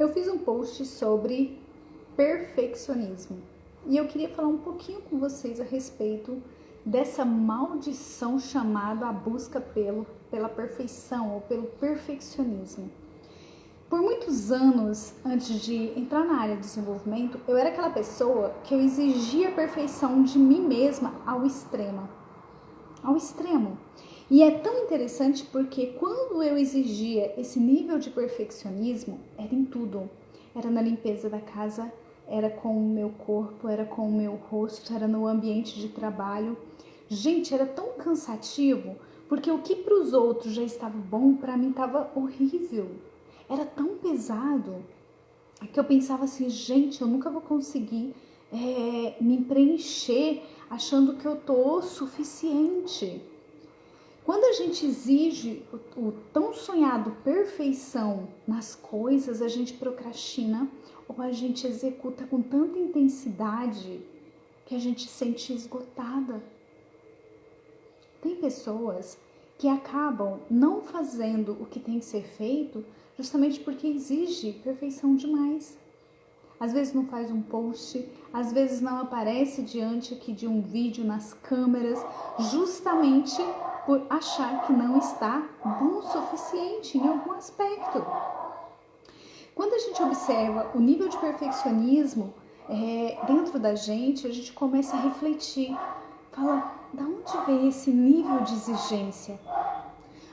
Eu fiz um post sobre perfeccionismo e eu queria falar um pouquinho com vocês a respeito dessa maldição chamada a busca pela perfeição ou pelo perfeccionismo. Por muitos anos, antes de entrar na área de desenvolvimento, eu era aquela pessoa que eu exigia a perfeição de mim mesma ao extremo. E é tão interessante porque quando eu exigia esse nível de perfeccionismo, era em tudo. Era na limpeza da casa, era com o meu corpo, era com o meu rosto, era no ambiente de trabalho. Gente, era tão cansativo, porque o que para os outros já estava bom, para mim estava horrível. Era tão pesado que eu pensava assim, gente, eu nunca vou conseguir me preencher achando que eu tô suficiente. Quando a gente exige o tão sonhado perfeição nas coisas, a gente procrastina ou a gente executa com tanta intensidade que a gente se sente esgotada. Tem pessoas que acabam não fazendo o que tem que ser feito justamente porque exige perfeição demais. Às vezes não faz um post, às vezes não aparece diante aqui de um vídeo nas câmeras, justamente por achar que não está bom o suficiente em algum aspecto. Quando a gente observa o nível de perfeccionismo dentro da gente, a gente começa a refletir, fala, da onde vem esse nível de exigência?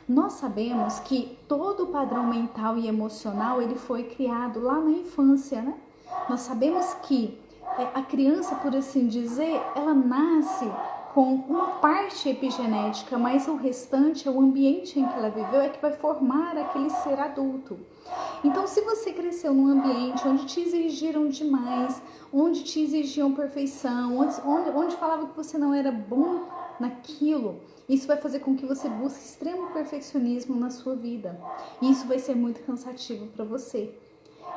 Nós sabemos que todo o padrão mental e emocional ele foi criado lá na infância, né? Nós sabemos que a criança, por assim dizer, ela nasce com uma parte epigenética, mas o restante, o ambiente em que ela viveu é que vai formar aquele ser adulto. Então, se você cresceu num ambiente onde te exigiram demais, onde te exigiam perfeição, onde falavam que você não era bom naquilo, isso vai fazer com que você busque extremo perfeccionismo na sua vida. E isso vai ser muito cansativo para você.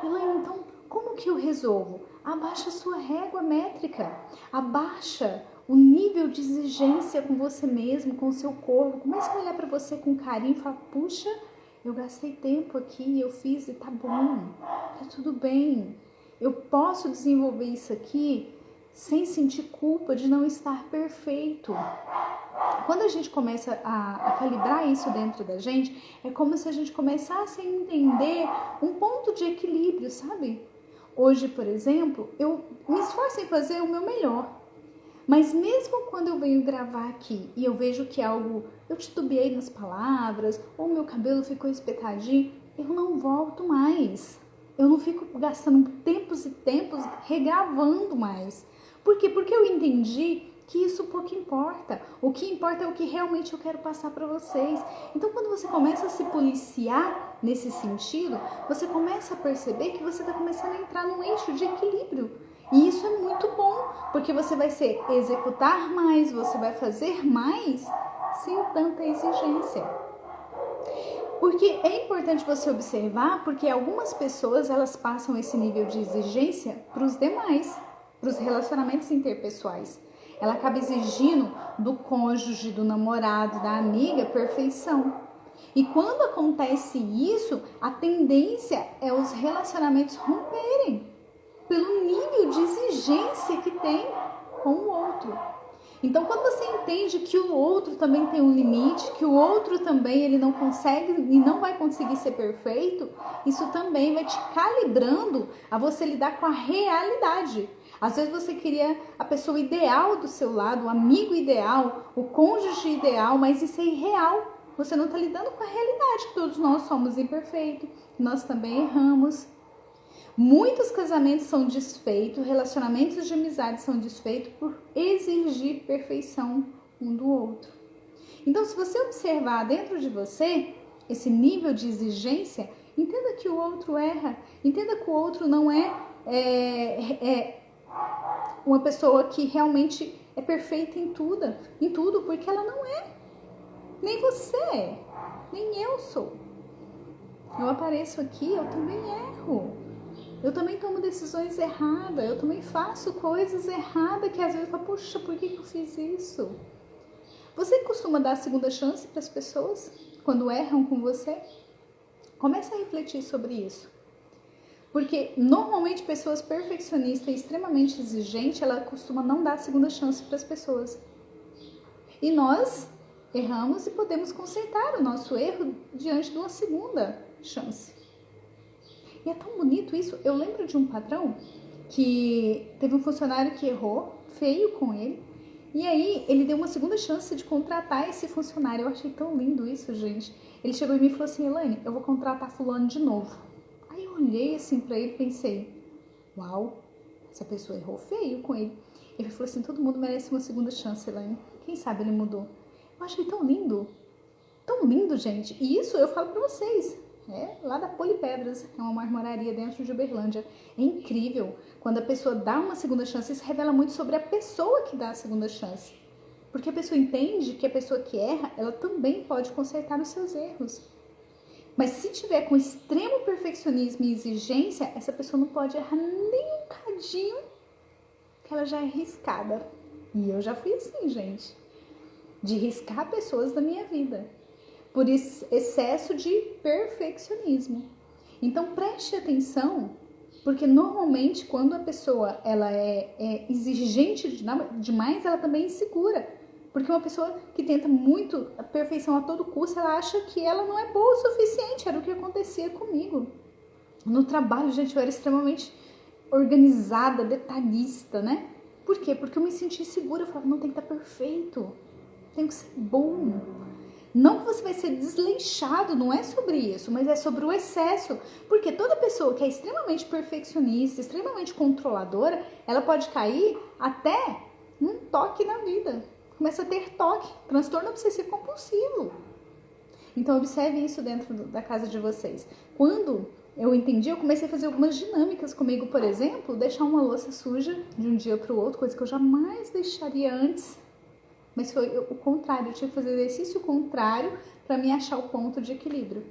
Elaine, então, como que eu resolvo? Abaixa a sua régua métrica, abaixa o nível de exigência com você mesmo, com o seu corpo. Comece a olhar para você com carinho e falar, puxa, eu gastei tempo aqui, eu fiz e tá bom, tá tudo bem. Eu posso desenvolver isso aqui sem sentir culpa de não estar perfeito. Quando a gente começa a calibrar isso dentro da gente, é como se a gente começasse a entender um ponto de equilíbrio, sabe? Hoje, por exemplo, eu me esforço em fazer o meu melhor. Mas mesmo quando eu venho gravar aqui e eu vejo que algo, eu titubeei nas palavras, ou meu cabelo ficou espetadinho, eu não volto mais. Eu não fico gastando tempos e tempos regravando mais. Por quê? Porque eu entendi que isso pouco importa. O que importa é o que realmente eu quero passar para vocês. Então, quando você começa a se policiar nesse sentido, você começa a perceber que você está começando a entrar num eixo de equilíbrio. E isso é muito bom, porque você vai executar mais, você vai fazer mais sem tanta exigência. Porque é importante você observar, porque algumas pessoas elas passam esse nível de exigência para os demais, para os relacionamentos interpessoais. Ela acaba exigindo do cônjuge, do namorado, da amiga, perfeição. E quando acontece isso, a tendência é os relacionamentos romperem pelo nível de exigência que tem com o outro. Então, quando você entende que o outro também tem um limite, que o outro também ele não consegue e não vai conseguir ser perfeito, isso também vai te calibrando a você lidar com a realidade. Às vezes você queria a pessoa ideal do seu lado, o amigo ideal, o cônjuge ideal, mas isso é irreal. Você não está lidando com a realidade, que todos nós somos imperfeitos, nós também erramos. Muitos casamentos são desfeitos, relacionamentos de amizade são desfeitos por exigir perfeição um do outro. Então, se você observar dentro de você esse nível de exigência, entenda que o outro erra, entenda que o outro não é uma pessoa que realmente é perfeita em tudo, porque ela não é. Nem você é, nem eu sou. Eu apareço aqui, eu também erro. Eu também tomo decisões erradas, eu também faço coisas erradas que às vezes eu falo, puxa, por que eu fiz isso? Você costuma dar a segunda chance para as pessoas quando erram com você? Comece a refletir sobre isso. Porque normalmente pessoas perfeccionistas e extremamente exigentes, ela costuma não dar segunda chance para as pessoas. E nós erramos e podemos consertar o nosso erro diante de uma segunda chance. E é tão bonito isso. Eu lembro de um patrão que teve um funcionário que errou feio com ele. E aí ele deu uma segunda chance de contratar esse funcionário. Eu achei tão lindo isso, gente. Ele chegou em mim e falou assim: Elaine, eu vou contratar fulano de novo. Aí eu olhei assim pra ele e pensei: uau, essa pessoa errou feio com ele. Ele falou assim: todo mundo merece uma segunda chance, Elaine. Quem sabe ele mudou. Eu achei tão lindo, gente. E isso eu falo pra vocês. Lá da Polipedras, é uma marmoraria dentro de Uberlândia. É incrível quando a pessoa dá uma segunda chance. Isso revela muito sobre a pessoa que dá a segunda chance. Porque a pessoa entende que a pessoa que erra, ela também pode consertar os seus erros. Mas se tiver com extremo perfeccionismo e exigência, essa pessoa não pode errar nem um cadinho, que ela já é riscada. E eu já fui assim, gente. De riscar pessoas da minha vida. Por excesso de perfeccionismo. Então preste atenção, porque normalmente quando a pessoa ela é exigente demais, ela também é insegura. Porque uma pessoa que tenta muito a perfeição a todo custo, ela acha que ela não é boa o suficiente. Era o que acontecia comigo. No trabalho, gente, eu era extremamente organizada, detalhista, né? Por quê? Porque eu me sentia segura. Eu falava, não, tem que estar perfeito. Tem que ser bom. Não que você vai ser desleixado, não é sobre isso, mas é sobre o excesso. Porque toda pessoa que é extremamente perfeccionista, extremamente controladora, ela pode cair até num toque na vida. Começa a ter toque, transtorno obsessivo compulsivo. Então observe isso dentro da casa de vocês. Quando eu entendi, eu comecei a fazer algumas dinâmicas comigo, por exemplo, deixar uma louça suja de um dia para o outro, coisa que eu jamais deixaria antes. Mas foi o contrário, eu tive que fazer exercício contrário para me achar o ponto de equilíbrio.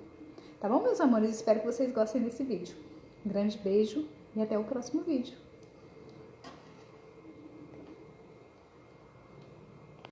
Tá bom, meus amores? Espero que vocês gostem desse vídeo. Um grande beijo e até o próximo vídeo.